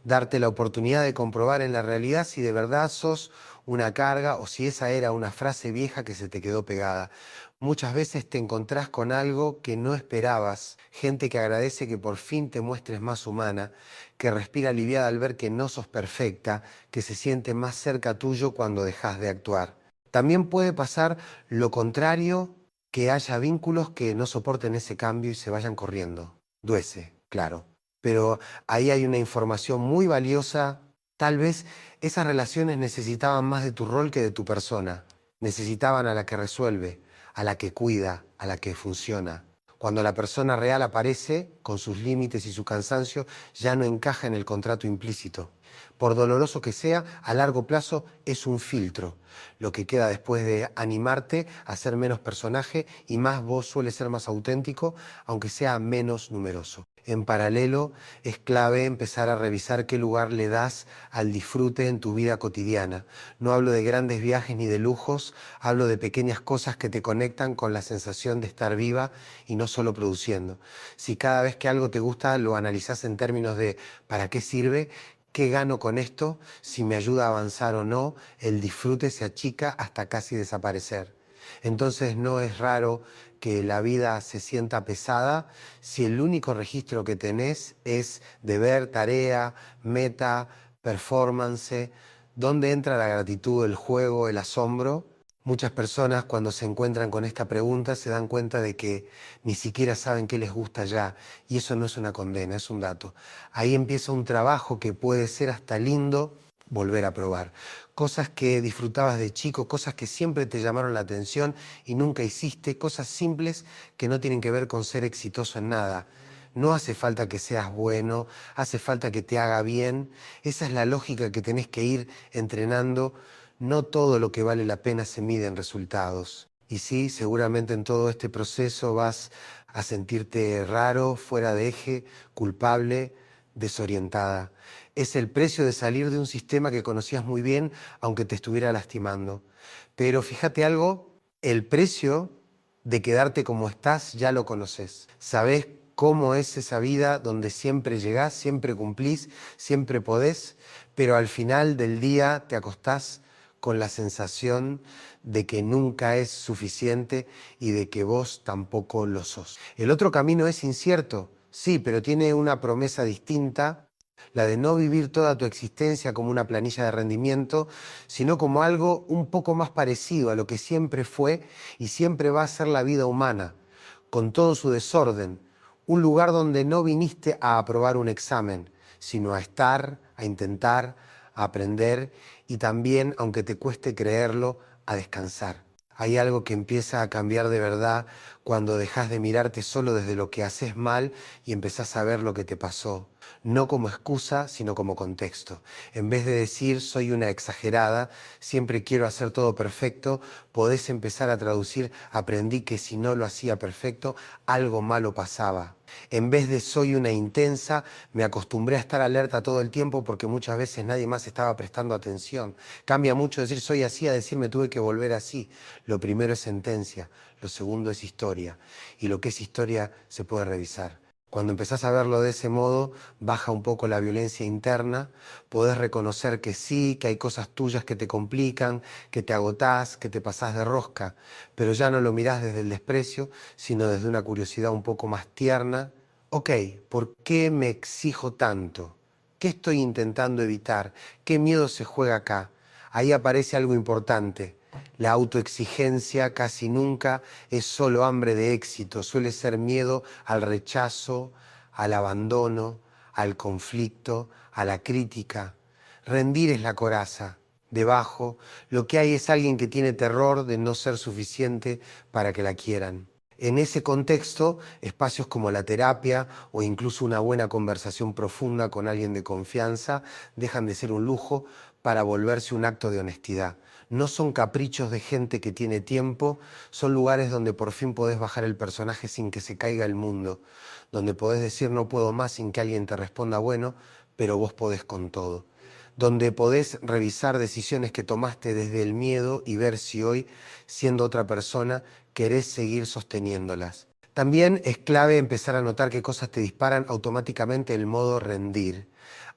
Darte la oportunidad de comprobar en la realidad si de verdad sos una carga o si esa era una frase vieja que se te quedó pegada. Muchas veces te encontrás con algo que no esperabas, gente que agradece que por fin te muestres más humana, que respira aliviada al ver que no sos perfecta, que se siente más cerca tuyo cuando dejas de actuar. También puede pasar lo contrario, que haya vínculos que no soporten ese cambio y se vayan corriendo. Duece, claro. Pero ahí hay una información muy valiosa. Tal vez esas relaciones necesitaban más de tu rol que de tu persona. Necesitaban a la que resuelve, a la que cuida, a la que funciona. Cuando la persona real aparece, con sus límites y su cansancio, ya no encaja en el contrato implícito. Por doloroso que sea, a largo plazo es un filtro. Lo que queda después de animarte a ser menos personaje y más vos suele ser más auténtico, aunque sea menos numeroso. En paralelo, es clave empezar a revisar qué lugar le das al disfrute en tu vida cotidiana. No hablo de grandes viajes ni de lujos, hablo de pequeñas cosas que te conectan con la sensación de estar viva y no solo produciendo. Si cada vez que algo te gusta lo analizás en términos de ¿para qué sirve? ¿Qué gano con esto? Si me ayuda a avanzar o no, el disfrute se achica hasta casi desaparecer. Entonces no es raro que la vida se sienta pesada si el único registro que tenés es deber, tarea, meta, performance, dónde entra la gratitud, el juego, el asombro. Muchas personas cuando se encuentran con esta pregunta se dan cuenta de que ni siquiera saben qué les gusta ya y eso no es una condena, es un dato. Ahí empieza un trabajo que puede ser hasta lindo volver a probar. Cosas que disfrutabas de chico, cosas que siempre te llamaron la atención y nunca hiciste, cosas simples que no tienen que ver con ser exitoso en nada. No hace falta que seas bueno, hace falta que te haga bien. Esa es la lógica que tenés que ir entrenando. No todo lo que vale la pena se mide en resultados. Y sí, seguramente en todo este proceso vas a sentirte raro, fuera de eje, culpable, desorientada. Es el precio de salir de un sistema que conocías muy bien, aunque te estuviera lastimando. Pero fíjate algo, el precio de quedarte como estás ya lo conoces. Sabés cómo es esa vida donde siempre llegás, siempre cumplís, siempre podés, pero al final del día te acostás con la sensación de que nunca es suficiente y de que vos tampoco lo sos. El otro camino es incierto, sí, pero tiene una promesa distinta, la de no vivir toda tu existencia como una planilla de rendimiento, sino como algo un poco más parecido a lo que siempre fue y siempre va a ser la vida humana, con todo su desorden, un lugar donde no viniste a aprobar un examen, sino a estar, a intentar, a aprender y también, aunque te cueste creerlo, a descansar. Hay algo que empieza a cambiar de verdad cuando dejas de mirarte solo desde lo que haces mal y empezás a ver lo que te pasó. no como excusa, sino como contexto. En vez de decir soy una exagerada, siempre quiero hacer todo perfecto, podés empezar a traducir aprendí que si no lo hacía perfecto, algo malo pasaba. En vez de soy una intensa, me acostumbré a estar alerta todo el tiempo porque muchas veces nadie más estaba prestando atención. Cambia mucho decir soy así a decir me tuve que volver así. Lo primero es sentencia, lo segundo es historia. Y lo que es historia se puede revisar. Cuando empezás a verlo de ese modo, baja un poco la violencia interna, podés reconocer que sí, que hay cosas tuyas que te complican, que te agotás, que te pasás de rosca, pero ya no lo mirás desde el desprecio, sino desde una curiosidad un poco más tierna. Ok, ¿por qué me exijo tanto? ¿Qué estoy intentando evitar? ¿Qué miedo se juega acá? Ahí aparece algo importante. La autoexigencia casi nunca es solo hambre de éxito, suele ser miedo al rechazo, al abandono, al conflicto, a la crítica. Rendir es la coraza. Debajo, lo que hay es alguien que tiene terror de no ser suficiente para que la quieran. En ese contexto, espacios como la terapia o incluso una buena conversación profunda con alguien de confianza dejan de ser un lujo para volverse un acto de honestidad. No son caprichos de gente que tiene tiempo, son lugares donde por fin podés bajar el personaje sin que se caiga el mundo, donde podés decir no puedo más sin que alguien te responda bueno, pero vos podés con todo, donde podés revisar decisiones que tomaste desde el miedo y ver si hoy, siendo otra persona, querés seguir sosteniéndolas. También es clave empezar a notar qué cosas te disparan automáticamente el modo rendir.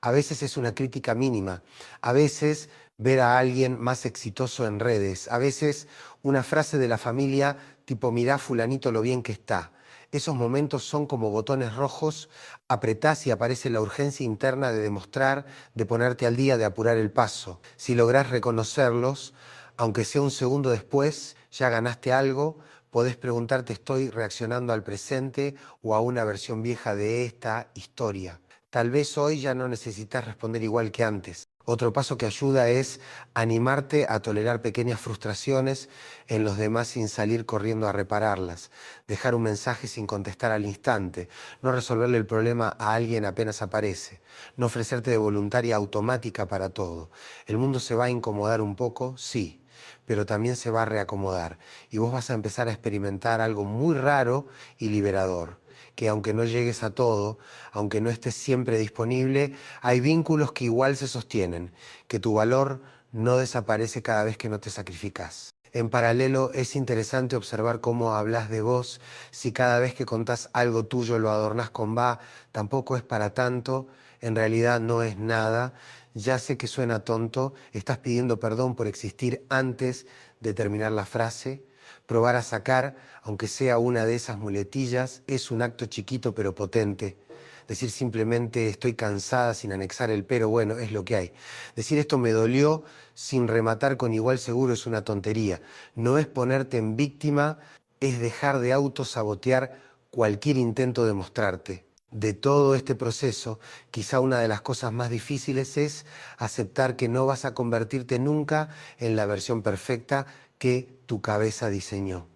A veces es una crítica mínima, a veces ver a alguien más exitoso en redes, a veces una frase de la familia tipo mirá fulanito lo bien que está. Esos momentos son como botones rojos, apretás y aparece la urgencia interna de demostrar, de ponerte al día, de apurar el paso. Si lográs reconocerlos, aunque sea un segundo después, ya ganaste algo, podés preguntarte ¿estoy reaccionando al presente o a una versión vieja de esta historia? Tal vez hoy ya no necesitas responder igual que antes. Otro paso que ayuda es animarte a tolerar pequeñas frustraciones en los demás sin salir corriendo a repararlas, dejar un mensaje sin contestar al instante, no resolverle el problema a alguien apenas aparece, no ofrecerte de voluntaria automática para todo. El mundo se va a incomodar un poco, sí, pero también se va a reacomodar y vos vas a empezar a experimentar algo muy raro y liberador, que aunque no llegues a todo, aunque no estés siempre disponible, hay vínculos que igual se sostienen, que tu valor no desaparece cada vez que no te sacrificas. En paralelo, es interesante observar cómo hablas de vos, si cada vez que contás algo tuyo lo adornás con va, tampoco es para tanto, en realidad no es nada, ya sé que suena tonto, estás pidiendo perdón por existir antes de terminar la frase. Probar a sacar, aunque sea una de esas muletillas, es un acto chiquito pero potente. Decir simplemente estoy cansada sin anexar el pero, bueno, es lo que hay. Decir esto me dolió sin rematar con igual seguro es una tontería. No es ponerte en víctima, es dejar de autosabotear cualquier intento de mostrarte. De todo este proceso, quizá una de las cosas más difíciles es aceptar que no vas a convertirte nunca en la versión perfecta que tu cabeza diseñó.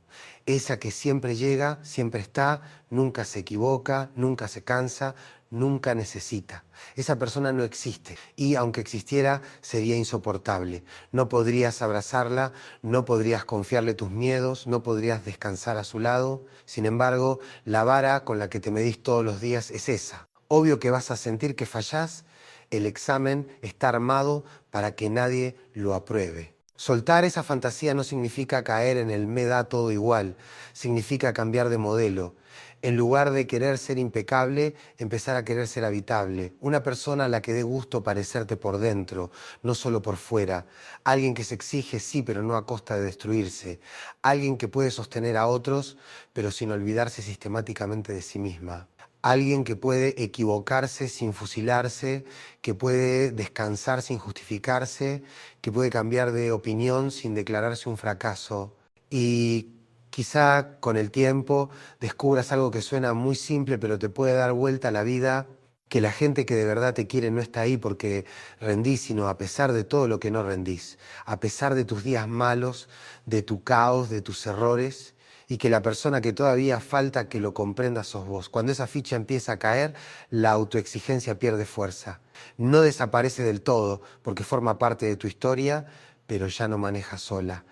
Esa que siempre llega, siempre está, nunca se equivoca, nunca se cansa, nunca necesita. Esa persona no existe y aunque existiera sería insoportable. No podrías abrazarla, no podrías confiarle tus miedos, no podrías descansar a su lado. Sin embargo, la vara con la que te medís todos los días es esa. Obvio que vas a sentir que fallás, el examen está armado para que nadie lo apruebe. Soltar esa fantasía no significa caer en el me da todo igual, significa cambiar de modelo. En lugar de querer ser impecable, empezar a querer ser habitable. Una persona a la que dé gusto parecerte por dentro, no solo por fuera. Alguien que se exige, sí, pero no a costa de destruirse. Alguien que puede sostener a otros, pero sin olvidarse sistemáticamente de sí misma. Alguien que puede equivocarse sin fusilarse, que puede descansar sin justificarse, que puede cambiar de opinión sin declararse un fracaso. Y quizá con el tiempo descubras algo que suena muy simple, pero te puede dar vuelta a la vida, que la gente que de verdad te quiere no está ahí porque rendís, sino a pesar de todo lo que no rendís, a pesar de tus días malos, de tu caos, de tus errores. y que la persona que todavía falta que lo comprenda sos vos. Cuando esa ficha empieza a caer, la autoexigencia pierde fuerza. No desaparece del todo porque forma parte de tu historia, pero ya no maneja sola.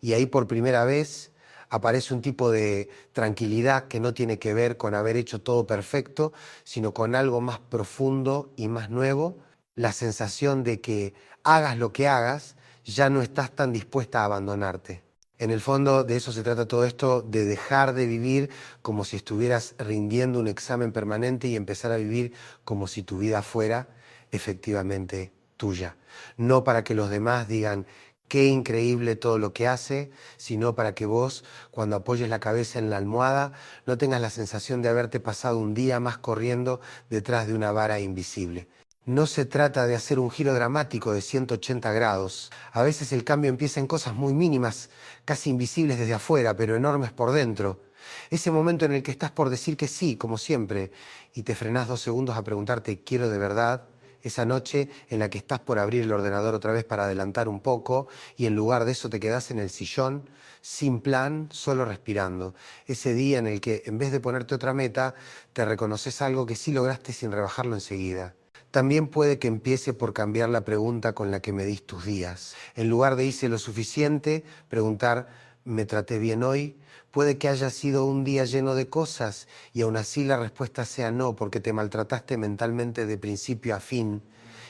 Y ahí por primera vez aparece un tipo de tranquilidad que no tiene que ver con haber hecho todo perfecto, sino con algo más profundo y más nuevo, la sensación de que hagas lo que hagas, ya no estás tan dispuesta a abandonarte. En el fondo de eso se trata todo esto, de dejar de vivir como si estuvieras rindiendo un examen permanente y empezar a vivir como si tu vida fuera efectivamente tuya. No para que los demás digan qué increíble todo lo que hace, sino para que vos, cuando apoyes la cabeza en la almohada, no tengas la sensación de haberte pasado un día más corriendo detrás de una vara invisible. No se trata de hacer un giro dramático de 180 grados. A veces el cambio empieza en cosas muy mínimas, casi invisibles desde afuera, pero enormes por dentro. Ese momento en el que estás por decir que sí, como siempre, y te frenás 2 segundos a preguntarte, ¿quiero de verdad? Esa noche en la que estás por abrir el ordenador otra vez para adelantar un poco y en lugar de eso te quedás en el sillón, sin plan, solo respirando. Ese día en el que, en vez de ponerte otra meta, te reconoces algo que sí lograste sin rebajarlo enseguida. También puede que empiece por cambiar la pregunta con la que medís tus días. En lugar de hice lo suficiente, preguntar, ¿me traté bien hoy? Puede que haya sido un día lleno de cosas y aún así la respuesta sea no, porque te maltrataste mentalmente de principio a fin.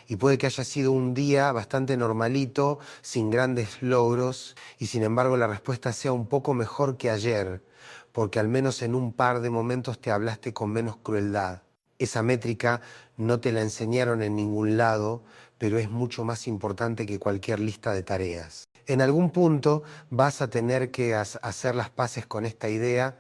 Y puede que haya sido un día bastante normalito, sin grandes logros, y sin embargo la respuesta sea un poco mejor que ayer, porque al menos en un par de momentos te hablaste con menos crueldad. Esa métrica no te la enseñaron en ningún lado, pero es mucho más importante que cualquier lista de tareas. En algún punto vas a tener que hacer las paces con esta idea.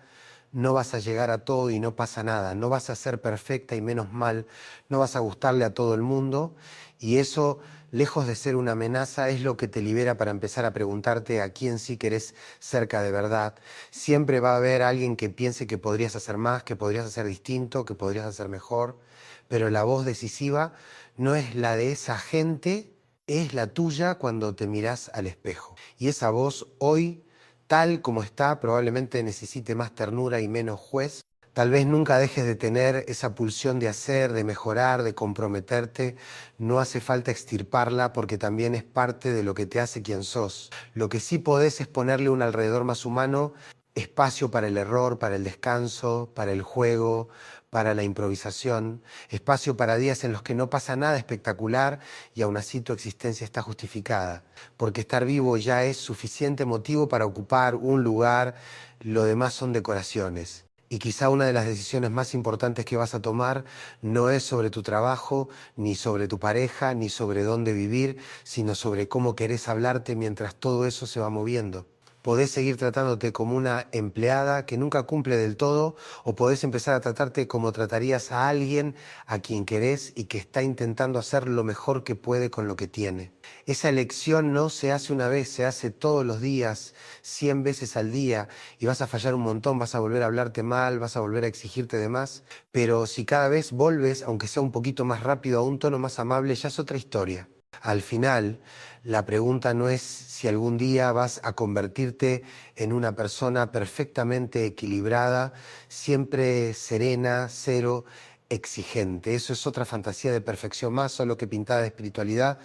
No vas a llegar a todo y no pasa nada. No vas a ser perfecta y menos mal. No vas a gustarle a todo el mundo. Y eso, lejos de ser una amenaza, es lo que te libera para empezar a preguntarte a quién sí querés cerca de verdad. Siempre va a haber alguien que piense que podrías hacer más, que podrías hacer distinto, que podrías hacer mejor. Pero la voz decisiva no es la de esa gente, es la tuya cuando te mirás al espejo. Y esa voz hoy, tal como está, probablemente necesite más ternura y menos juez. Tal vez nunca dejes de tener esa pulsión de hacer, de mejorar, de comprometerte. No hace falta extirparla porque también es parte de lo que te hace quien sos. Lo que sí podés es ponerle un alrededor más humano, espacio para el error, para el descanso, para el juego, para la improvisación, espacio para días en los que no pasa nada espectacular y aún así tu existencia está justificada, porque estar vivo ya es suficiente motivo para ocupar un lugar, lo demás son decoraciones. Y quizá una de las decisiones más importantes que vas a tomar no es sobre tu trabajo, ni sobre tu pareja, ni sobre dónde vivir, sino sobre cómo querés hablarte mientras todo eso se va moviendo. Podés seguir tratándote como una empleada que nunca cumple del todo, o podés empezar a tratarte como tratarías a alguien a quien querés y que está intentando hacer lo mejor que puede con lo que tiene. Esa elección no se hace una vez, se hace todos los días, 100 veces al día, y vas a fallar un montón, vas a volver a hablarte mal, vas a volver a exigirte de más, pero si cada vez volves, aunque sea un poquito más rápido, a un tono más amable, ya es otra historia. Al final, la pregunta no es si algún día vas a convertirte en una persona perfectamente equilibrada, siempre serena, cero exigente. Eso es otra fantasía de perfección más, solo que pintada de espiritualidad.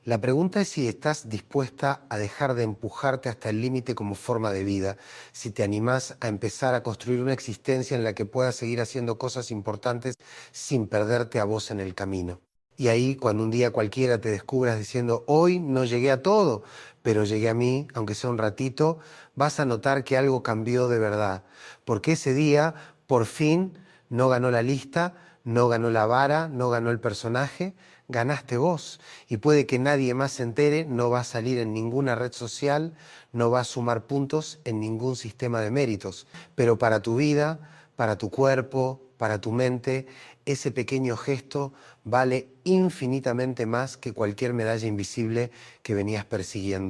La pregunta es si estás dispuesta a dejar de empujarte hasta el límite como forma de vida, si te animás a empezar a construir una existencia en la que puedas seguir haciendo cosas importantes sin perderte a vos en el camino. Y ahí, cuando un día cualquiera te descubras diciendo, hoy no llegué a todo, pero llegué a mí, aunque sea un ratito, vas a notar que algo cambió de verdad. Porque ese día, por fin, no ganó la lista, no ganó la vara, no ganó el personaje, ganaste vos. Y puede que nadie más se entere, no va a salir en ninguna red social, no va a sumar puntos en ningún sistema de méritos. Pero para tu vida, para tu cuerpo, para tu mente, ese pequeño gesto vale infinitamente más que cualquier medalla invisible que venías persiguiendo.